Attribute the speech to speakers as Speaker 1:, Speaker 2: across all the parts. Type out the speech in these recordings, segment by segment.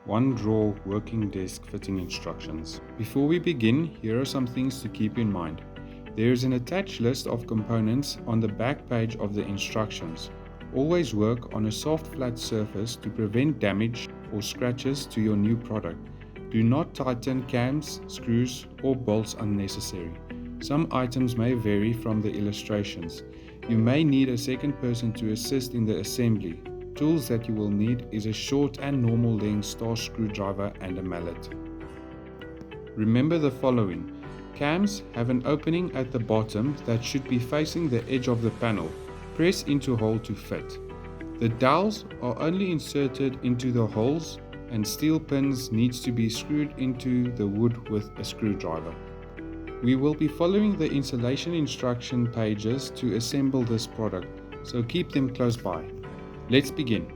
Speaker 1: one drawer working desk fitting instructions. Before we begin, here are some things to keep in mind. There is an attached list of components on the back page of the instructions. Always work on a soft flat surface to prevent damage or scratches to your new product. Do not tighten cams, screws or bolts unnecessary. Some items may vary from the illustrations. You may need a second person to assist in the assembly. Tools that you will need is a short and normal length star screwdriver and a mallet. Remember the following. Cams have an opening at the bottom that should be facing the edge of the panel. Press into hole to fit. The dowels are only inserted into the holes and steel pins needs to be screwed into the wood with a screwdriver. We will be following the installation instruction pages to assemble this product, so keep them close by. Let's begin.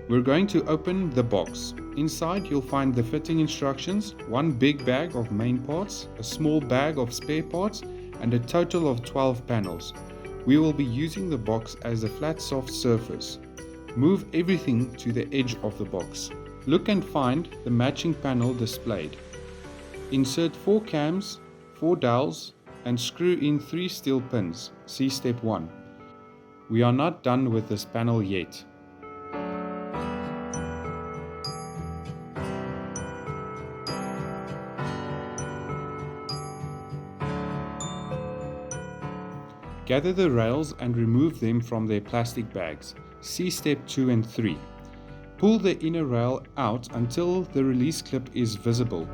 Speaker 1: We're going to open the box. Inside you'll find the fitting instructions, one big bag of main parts, a small bag of spare parts, and a total of 12 panels. We will be using the box as a flat soft surface. Move everything to the edge of the box. Look and find the matching panel displayed. Insert 4 cams, 4 dowels, and screw in 3 steel pins. See step 1. We are not done with this panel yet. Gather the rails and remove them from their plastic bags. See step 2 and 3. Pull the inner rail out until the release clip is visible.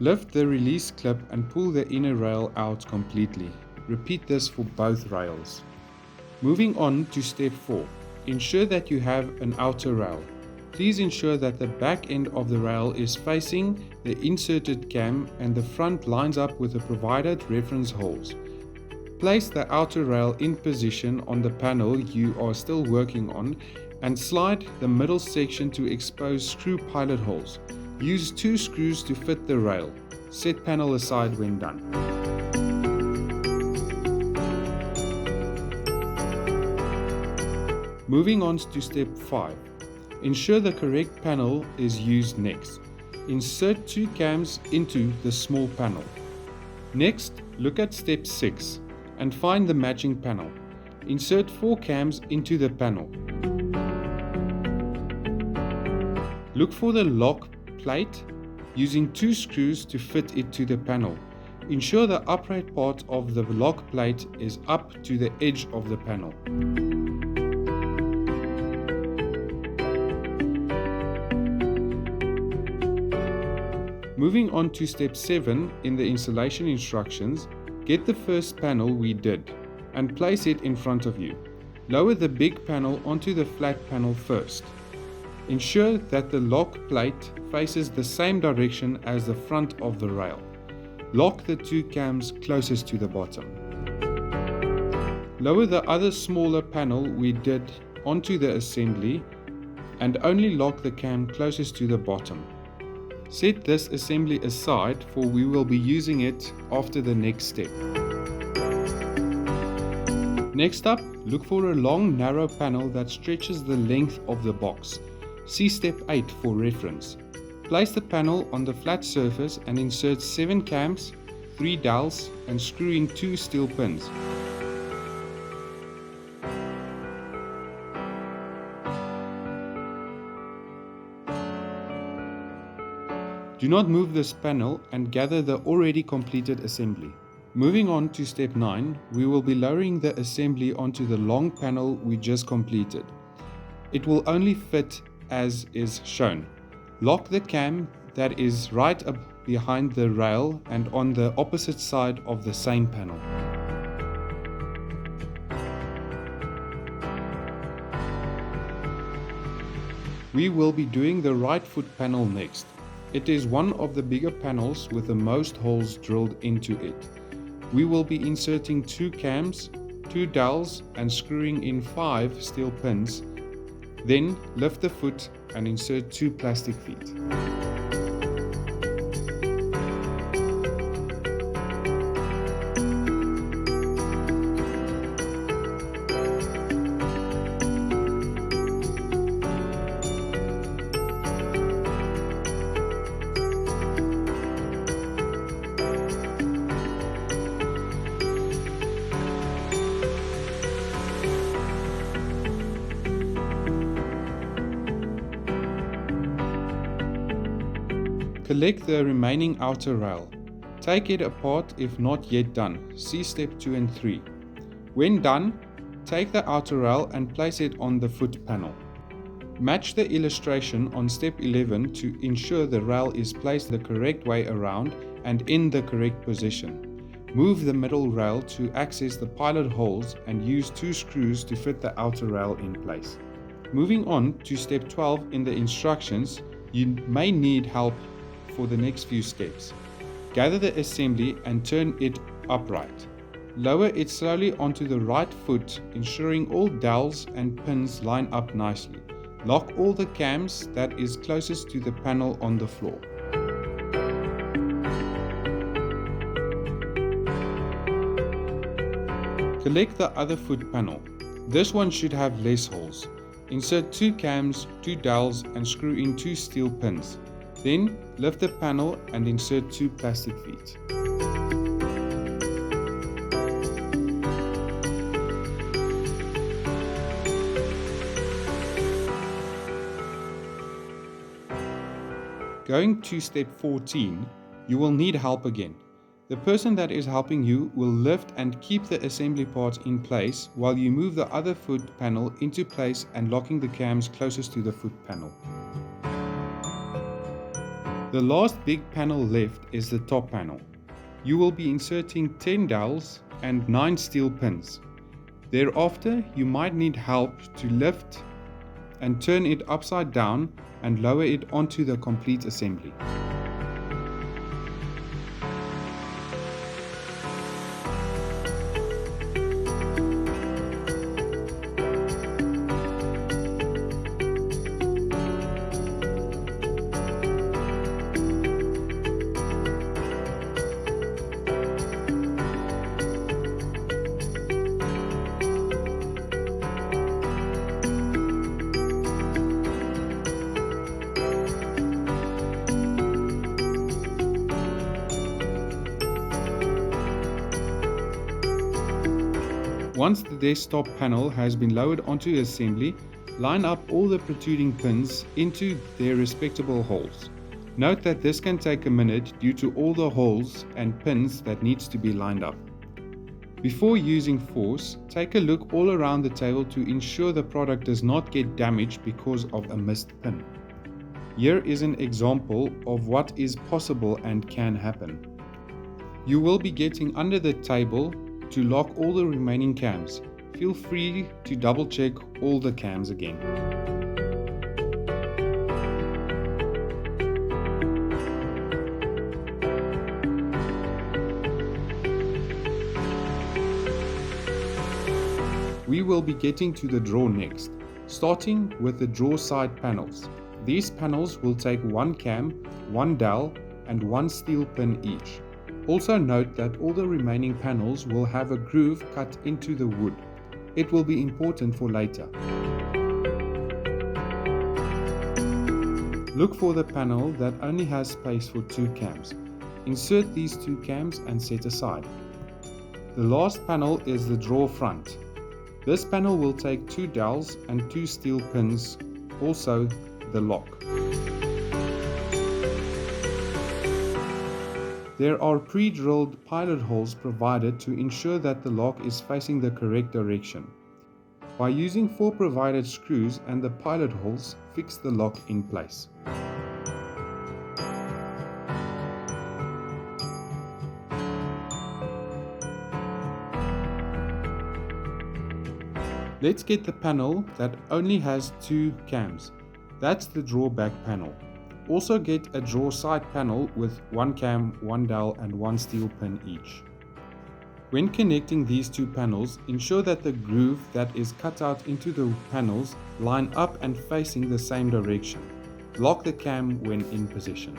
Speaker 1: Lift the release clip and pull the inner rail out completely. Repeat this for both rails. Moving on to step 4. Ensure that you have an outer rail. Please ensure that the back end of the rail is facing the inserted cam and the front lines up with the provided reference holes. Place the outer rail in position on the panel you are still working on and slide the middle section to expose screw pilot holes. Use 2 screws to fit the rail. Set panel aside when done. Moving on to step 5. Ensure the correct panel is used next. Insert 2 cams into the small panel. Next, look at step 6 and find the matching panel. Insert 4 cams into the panel. Look for the lock plate using 2 screws to fit it to the panel. Ensure the upright part of the lock plate is up to the edge of the panel. Moving on to step 7 in the installation instructions, get the first panel we did and place it in front of you. Lower the big panel onto the flat panel first. Ensure that the lock plate faces the same direction as the front of the rail. Lock the 2 cams closest to the bottom. Lower the other smaller panel we did onto the assembly and only lock the cam closest to the bottom. Set this assembly aside for we will be using it after the next step. Next up, look for a long narrow panel that stretches the length of the box. See step 8 for reference. Place the panel on the flat surface and insert 7 cams, 3 dowels and screw in 2 steel pins. Do not move this panel and gather the already completed assembly. Moving on to step 9, we will be lowering the assembly onto the long panel we just completed. It will only fit as is shown. Lock the cam that is right up behind the rail and on the opposite side of the same panel. We will be doing the right foot panel next. It is one of the bigger panels with the most holes drilled into it. We will be inserting 2 cams, 2 dowels and screwing in 5 steel pins. Then lift the foot and insert 2 plastic feet. Collect the remaining outer rail. Take it apart if not yet done. See step 2 and 3. When done, take the outer rail and place it on the foot panel. Match the illustration on step 11 to ensure the rail is placed the correct way around and in the correct position. Move the middle rail to access the pilot holes and use 2 screws to fit the outer rail in place. Moving on to step 12 in the instructions, you may need help for the next few steps. Gather the assembly and turn it upright. Lower it slowly onto the right foot, ensuring all dowels and pins line up nicely. Lock all the cams that is closest to the panel on the floor. Collect the other foot panel. This one should have less holes. Insert 2 cams, 2 dowels and screw in 2 steel pins. Then lift the panel and insert 2 plastic feet. Going to step 14, you will need help again. The person that is helping you will lift and keep the assembly parts in place while you move the other foot panel into place and locking the cams closest to the foot panel. The last big panel left is the top panel. You will be inserting 10 dowels and 9 steel pins. Thereafter, you might need help to lift and turn it upside down and lower it onto the complete assembly. Once the desktop panel has been lowered onto assembly, line up all the protruding pins into their respectable holes. Note that this can take a minute due to all the holes and pins that needs to be lined up. Before using force, take a look all around the table to ensure the product does not get damaged because of a missed pin. Here is an example of what is possible and can happen. You will be getting under the table to lock all the remaining cams. Feel free to double check all the cams again. We will be getting to the drawer next, starting with the drawer side panels. These panels will take 1 cam, 1 dowel and 1 steel pin each. Also note that all the remaining panels will have a groove cut into the wood. It will be important for later. Look for the panel that only has space for 2 cams. Insert these 2 cams and set aside. The last panel is the drawer front. This panel will take 2 dowels and 2 steel pins, also the lock. There are pre-drilled pilot holes provided to ensure that the lock is facing the correct direction. By using 4 provided screws and the pilot holes, fix the lock in place. Let's get the panel that only has 2 cams. That's the drawer back panel. Also get a drawer side panel with 1 cam, 1 dowel and 1 steel pin each. When connecting these 2 panels, ensure that the groove that is cut out into the panels line up and facing the same direction. Lock the cam when in position.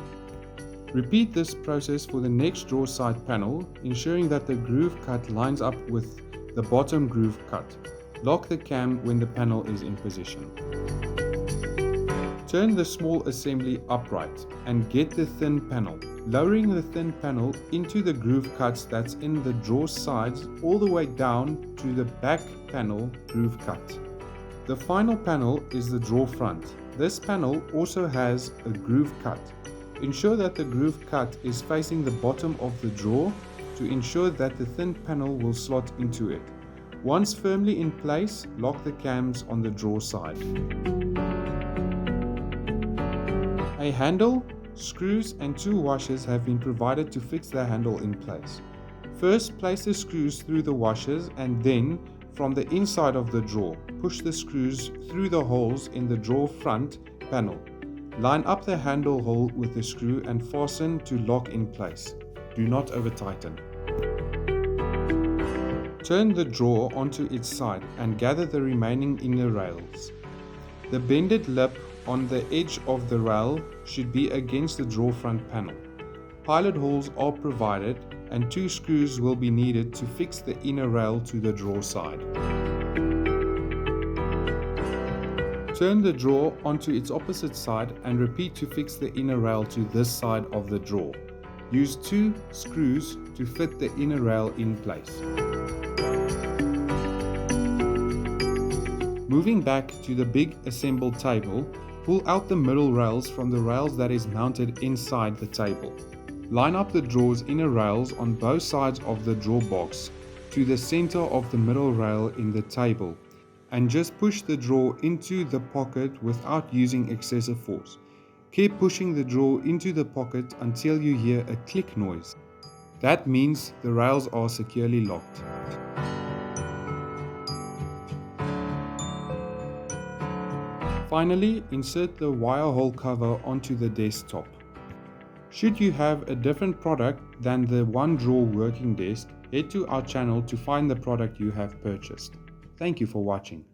Speaker 1: Repeat this process for the next drawer side panel, ensuring that the groove cut lines up with the bottom groove cut. Lock the cam when the panel is in position. Turn the small assembly upright and get the thin panel. Lowering the thin panel into the groove cuts that's in the drawer sides all the way down to the back panel groove cut. The final panel is the drawer front. This panel also has a groove cut. Ensure that the groove cut is facing the bottom of the drawer to ensure that the thin panel will slot into it. Once firmly in place, lock the cams on the drawer side. A handle, screws and 2 washers have been provided to fix the handle in place. First, place the screws through the washers and then, from the inside of the drawer, push the screws through the holes in the drawer front panel. Line up the handle hole with the screw and fasten to lock in place. Do not over-tighten. Turn the drawer onto its side and gather the remaining inner rails. The bended lip on the edge of the rail should be against the drawer front panel. Pilot holes are provided and 2 screws will be needed to fix the inner rail to the drawer side. Turn the drawer onto its opposite side and repeat to fix the inner rail to this side of the drawer. Use 2 screws to fit the inner rail in place. Moving back to the big assembled table, pull out the middle rails from the rails that is mounted inside the table. Line up the drawer's inner rails on both sides of the drawer box to the center of the middle rail in the table and just push the drawer into the pocket without using excessive force. Keep pushing the drawer into the pocket until you hear a click noise. That means the rails are securely locked. Finally, insert the wire hole cover onto the desktop. Should you have a different product than the one drawer working desk, head to our channel to find the product you have purchased. Thank you for watching.